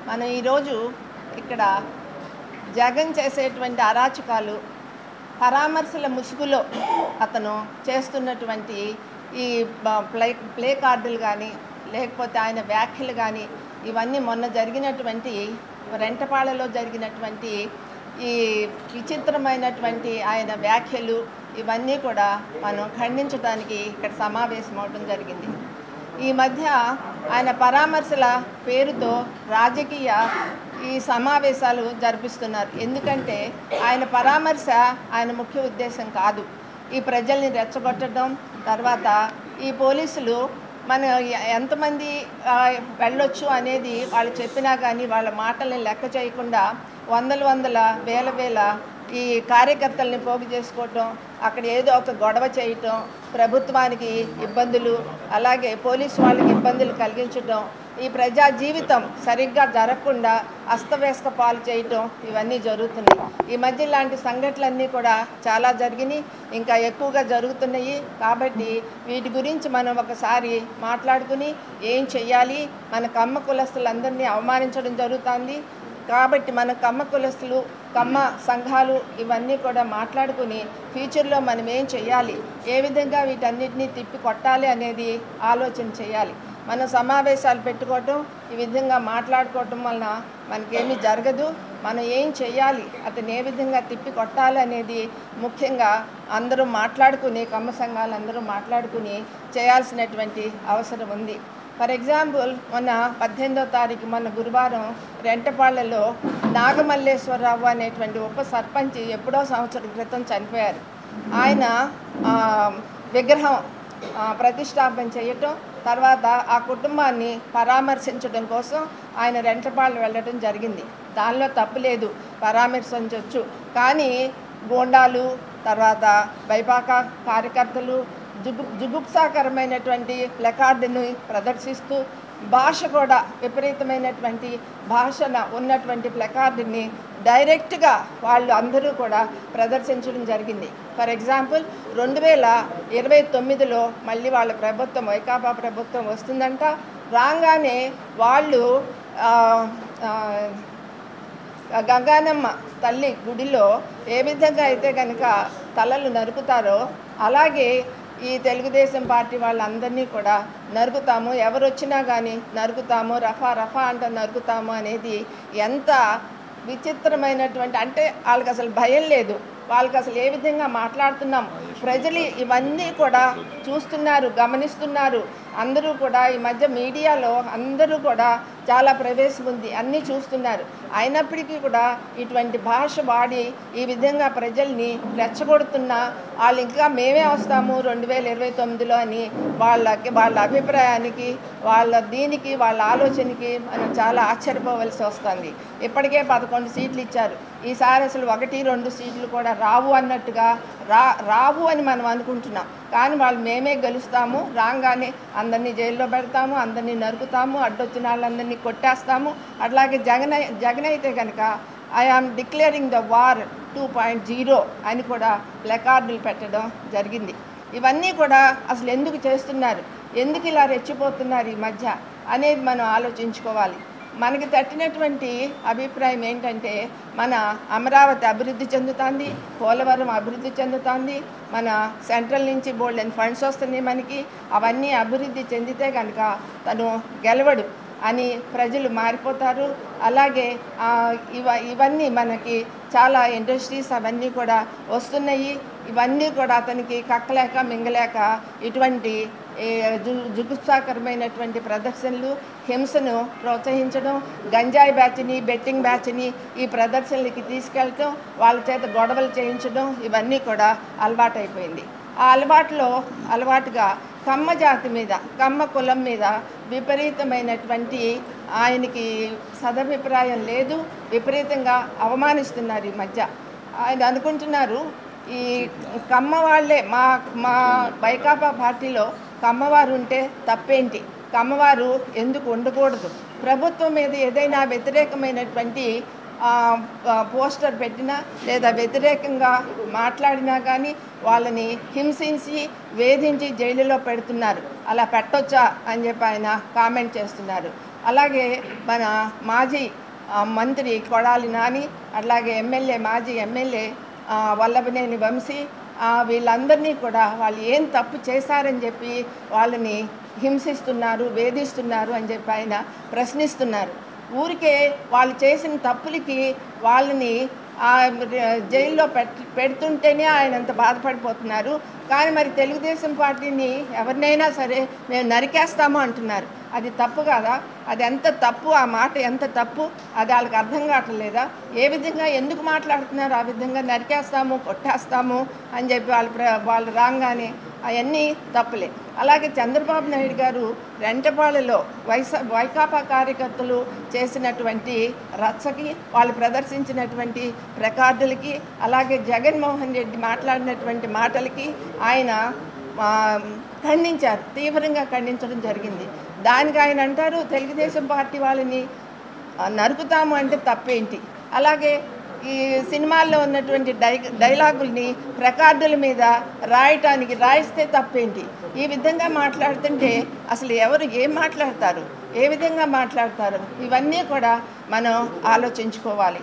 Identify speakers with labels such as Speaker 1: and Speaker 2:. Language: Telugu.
Speaker 1: మనం ఈరోజు ఇక్కడ జగన్ చేసేటువంటి అరాచకాలు పరామర్శల ముసుగులో అతను చేస్తున్నటువంటి ఈ ప్లే కార్డులు కానీ లేకపోతే ఆయన వ్యాఖ్యలు కానీ ఇవన్నీ మొన్న జరిగినటువంటి రెంటపాళ్ళలో జరిగినటువంటి ఈ విచిత్రమైనటువంటి ఆయన వ్యాఖ్యలు ఇవన్నీ కూడా మనం ఖండించడానికి ఇక్కడ సమావేశం అవడం జరిగింది. ఈ మధ్య ఆయన పరామర్శల పేరుతో రాజకీయ ఈ సమావేశాలు జరిపిస్తున్నారు. ఎందుకంటే ఆయన పరామర్శ ఆయన ముఖ్య ఉద్దేశం కాదు. ఈ ప్రజల్ని రెచ్చగొట్టడం, తర్వాత ఈ పోలీసులు మన ఎంతమంది వెళ్ళొచ్చు అనేది వాళ్ళు చెప్పినా కానీ వాళ్ళ మాటల్ని లెక్క చేయకుండా వందల వేల ఈ కార్యకర్తల్ని పోగు చేసుకోవటం, అక్కడ ఏదో ఒక గొడవ చేయటం, ప్రభుత్వానికి ఇబ్బందులు, అలాగే పోలీసు వాళ్ళకి ఇబ్బందులు కలిగించడం, ఈ ప్రజా జీవితం సరిగ్గా జరగకుండా అస్తవ్యస్త పాలు చేయటం ఇవన్నీ జరుగుతున్నాయి. ఈ మధ్య ఇలాంటి సంఘటనలన్నీ కూడా చాలా జరిగినాయి, ఇంకా ఎక్కువగా జరుగుతున్నాయి. కాబట్టి వీటి గురించి మనం ఒకసారి మాట్లాడుకుని ఏం చెయ్యాలి, మన కమ్మ కులస్తులందరినీ అవమానించడం జరుగుతుంది. కాబట్టి మన కమ్మ కులస్తులు, కమ్మ సంఘాలు ఇవన్నీ కూడా మాట్లాడుకుని ఫ్యూచర్లో మనం ఏం చేయాలి, ఏ విధంగా వీటన్నిటినీ తిప్పి కొట్టాలి అనేది ఆలోచన చేయాలి. మనం సమావేశాలు పెట్టుకోవటం, ఈ విధంగా మాట్లాడుకోవటం వలన మనకేమీ జరగదు. మనం ఏం చేయాలి, అతను ఏ విధంగా తిప్పి కొట్టాలి అనేది ముఖ్యంగా అందరూ మాట్లాడుకుని, కమ్మ సంఘాలు అందరూ మాట్లాడుకుని చేయాల్సినటువంటి అవసరం ఉంది. ఫర్ ఎగ్జాంపుల్, మొన్న 18వ తారీఖు మొన్న గురువారం రెంటపాళ్లలో నాగమల్లేశ్వరరావు అనేటువంటి ఉప సర్పంచ్ ఎప్పుడో సంవత్సరం క్రితం చనిపోయారు. ఆయన విగ్రహం ప్రతిష్టాపన చేయటం, తర్వాత ఆ కుటుంబాన్ని పరామర్శించడం కోసం ఆయన రెంటపాళ్ళు వెళ్ళడం జరిగింది. దానిలో తప్పు లేదు, పరామర్శించవచ్చు. కానీ గోండాలు, తర్వాత బైపాక కార్యకర్తలు జుగుప్సాకరమైనటువంటి ప్లకార్డుని ప్రదర్శిస్తూ, భాష కూడా విపరీతమైనటువంటి భాషన ఉన్నటువంటి ప్లకార్డుని డైరెక్ట్గా వాళ్ళు అందరూ కూడా ప్రదర్శించడం జరిగింది. ఫర్ ఎగ్జాంపుల్, 2029లో మళ్ళీ వాళ్ళ ప్రభుత్వం, వైకాపా ప్రభుత్వం వస్తుందంట. రాగానే వాళ్ళు గంగానమ్మ తల్లి గుడిలో ఏ విధంగా అయితే కనుక తలలు నరుకుతారో అలాగే ఈ తెలుగుదేశం పార్టీ వాళ్ళందరినీ కూడా నరుకుతాము, ఎవరు వచ్చినా కానీ నరుకుతాము, రఫా అంటే నరుకుతాము అనేది ఎంత విచిత్రమైనటువంటి, అంటే వాళ్ళకి అసలు భయం లేదు. వాళ్ళకి అసలు ఏ విధంగా మాట్లాడుతున్నాం, ప్రజలు ఇవన్నీ కూడా చూస్తున్నారు, గమనిస్తున్నారు. అందరూ కూడా ఈ మధ్య మీడియాలో అందరూ కూడా చాలా ప్రవేశం ఉంది, అన్నీ చూస్తున్నారు. అయినప్పటికీ కూడా ఇటువంటి భాష వాడి ఈ విధంగా ప్రజల్ని రెచ్చగొడుతున్నా వాళ్ళు ఇంకా మేమే వస్తాము 2029లో అని వాళ్ళ అభిప్రాయానికి, వాళ్ళ ఆలోచనకి మనం చాలా ఆశ్చర్యపోవలసి వస్తుంది. ఇప్పటికే 11 సీట్లు ఇచ్చారు. ఈసారి అసలు 1-2 సీట్లు కూడా రావు అన్నట్టుగా రావు అని మనం అనుకుంటున్నాం. కానీ వాళ్ళు మేమే గెలుస్తాము, రాగానే అందరినీ జైల్లో పెడతాము, అందరినీ నరుకుతాము, అడ్డొచ్చిన వాళ్ళందరినీ కొట్టేస్తాము. అట్లాగే జగన్ అయితే కనుక I am declaring the war 2.0 అని కూడా ప్లకార్డులు పెట్టడం జరిగింది. ఇవన్నీ కూడా అసలు ఎందుకు చేస్తున్నారు, ఎందుకు ఇలా రెచ్చిపోతున్నారు ఈ మధ్య అనేది మనం ఆలోచించుకోవాలి. మనకి తట్టినటువంటి అభిప్రాయం ఏంటంటే, మన అమరావతి అభివృద్ధి చెందుతుంది, పోలవరం అభివృద్ధి చెందుతుంది, మన సెంట్రల్ నుంచి బోల్డెన్ ఫండ్స్ వస్తున్నాయి మనకి, అవన్నీ అభివృద్ధి చెందితే కనుక తను గెలవడు అని ప్రజలు మారిపోతారు. అలాగే ఇవన్నీ మనకి చాలా ఇండస్ట్రీస్ అవన్నీ కూడా వస్తున్నాయి. ఇవన్నీ కూడా అతనికి కక్కలేక మింగలేక ఇటువంటి జుగుప్సాకరమైనటువంటి ప్రదర్శనలు, హింసను ప్రోత్సహించడం, గంజాయి బ్యాచ్ని, బెట్టింగ్ బ్యాచ్ని ఈ ప్రదర్శనలకి తీసుకెళ్ళటం, వాళ్ళ చేత గొడవలు చేయించడం ఇవన్నీ కూడా అలవాటైపోయింది. ఆ అలవాటుగా కమ్మ జాతి మీద, కమ్మ కులం మీద విపరీతమైనటువంటి ఆయనకి సదభిప్రాయం లేదు, విపరీతంగా అవమానిస్తున్నారు ఈ మధ్య. ఆయన అనుకుంటున్నారు ఈ కమ్మ వాళ్ళే, మా వైకాపా పార్టీలో కమ్మవారు ఉంటే తప్పేంటి, కమ్మవారు ఎందుకు ఉండకూడదు, ప్రభుత్వం మీద ఏదైనా వ్యతిరేకమైనటువంటి పోస్టర్ పెట్టినా లేదా వ్యతిరేకంగా మాట్లాడినా కానీ వాళ్ళని హింసించి వేధించి జైలులో పెడుతున్నారు, అలా పెట్టొచ్చా అని చెప్పి ఆయన కామెంట్ చేస్తున్నారు. అలాగే మన మాజీ మంత్రి కొడాలి నాని, అట్లాగే మాజీ ఎమ్మెల్యే వల్లభనేని వంశీ, వీళ్ళందరినీ కూడా వాళ్ళు ఏం తప్పు చేశారని చెప్పి వాళ్ళని హింసిస్తున్నారు, వేధిస్తున్నారు అని చెప్పి ఆయన ప్రశ్నిస్తున్నారు. ఊరికే వాళ్ళు చేసిన తప్పులకి వాళ్ళని జైల్లో పెడుతుంటేనే ఆయన అంత బాధపడిపోతున్నారు. కానీ మరి తెలుగుదేశం పార్టీని ఎవరినైనా సరే మేము నరికేస్తాము అంటున్నారు. అది తప్పు కాదా? అది ఎంత తప్పు, ఆ మాట ఎంత తప్పు, అది వాళ్ళకి అర్థం కావట్లేదా? ఏ విధంగా ఎందుకు మాట్లాడుతున్నారు? ఆ విధంగా నరికేస్తాము, కొట్టేస్తాము అని చెప్పి వాళ్ళు రాగానే అవన్నీ తప్పులే. అలాగే చంద్రబాబు నాయుడు గారు రెంటపాళ్ళలో వైకాపా కార్యకర్తలు చేసినటువంటి రచ్చకి, వాళ్ళు ప్రదర్శించినటువంటి ప్లకార్డులకి, అలాగే జగన్మోహన్ రెడ్డి మాట్లాడినటువంటి మాటలకి ఆయన ఖండించారు, తీవ్రంగా ఖండించడం జరిగింది. దానికి ఆయన అంటారు తెలుగుదేశం పార్టీ వాళ్ళని నరుకుతాము అంటే తప్పేంటి? అలాగే ఈ సినిమాల్లో ఉన్నటువంటి డైలాగుల్ని ప్లకార్డుల మీద రాయిస్తే తప్పేంటి? ఈ విధంగా మాట్లాడుతుంటే అసలు ఎవరు ఏం మాట్లాడతారు, ఏ విధంగా మాట్లాడతారు? ఇవన్నీ కూడా మనం ఆలోచించుకోవాలి.